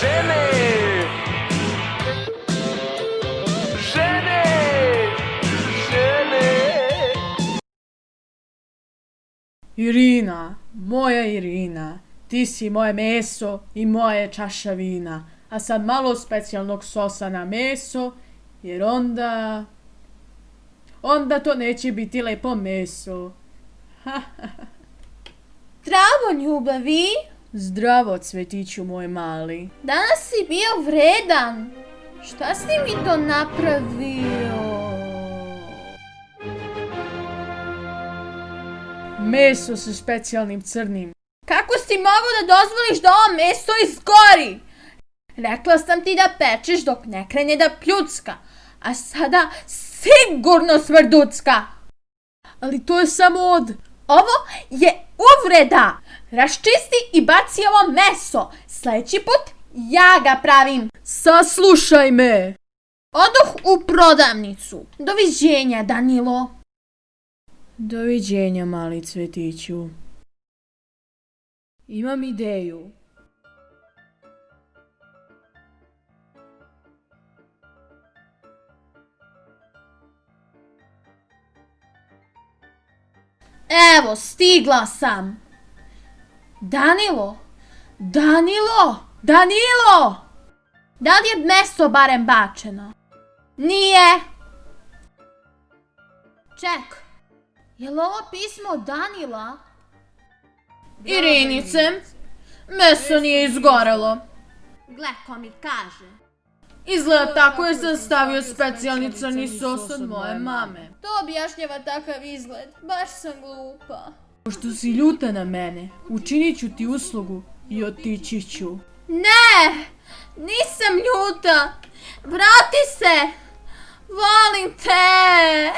Žene! Žene! Žene! Irina, moja Irina, ti si moje meso i moje čaša vina, a sad malo specijalnog sosa na meso, jer onda to neće biti lepo meso. Zdravo, ljubavi. Zdravo, cvetiću moj mali. Danas si bio vredan. Šta si mi to napravio? Meso sa specijalnim crnim. Kako si mogao da dozvoliš da ovo meso izgori? Rekla sam ti da pečeš dok ne krene da pljucka, a sada sigurno smrducka. Ali to je samo Ovo je uvreda. Raščisti i baci ovo meso. Sljedeći put ja ga pravim. Saslušaj me! Odoh u prodavnicu. Doviđenja, Danilo. Doviđenja, mali cvetiću. Imam ideju. Evo, stigla sam. Danilo! Danilo! Danilo! Da li je meso barem bačeno? Nije. Ček, je li ovo pismo od Danila? Irinice, meso nije izgorelo. Gle ko mi kaže. Izgleda tako jer sam stavio specijalni crni sos od moje mame. To objašnjava takav izgled. Baš sam glupa. Pošto si ljuta na mene, učinit ću ti uslugu i otići ću. Ne! Nisam ljuta! Vrati se! Volim te!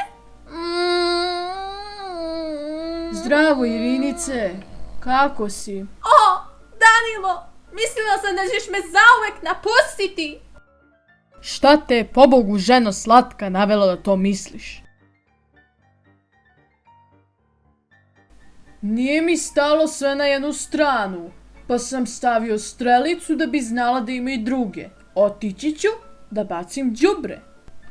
Zdravo, Irinice. Kako si? O, Danilo! Mislila sam da ćeš me zauvek napustiti! Šta te, pobogu, ženo slatka, navelo da to misliš? Nije mi stalo sve na jednu stranu, pa sam stavio strelicu da bi znala da ima i druge. Otići ću da bacim đubre.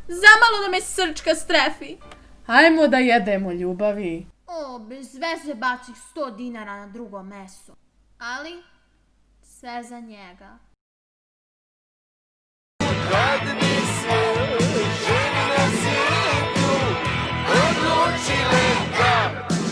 Zamalo da me srčka strefi. Hajmo da jedemo, ljubavi. O, bez veze bacih 100 dinara na drugo meso. Ali, sve za njega.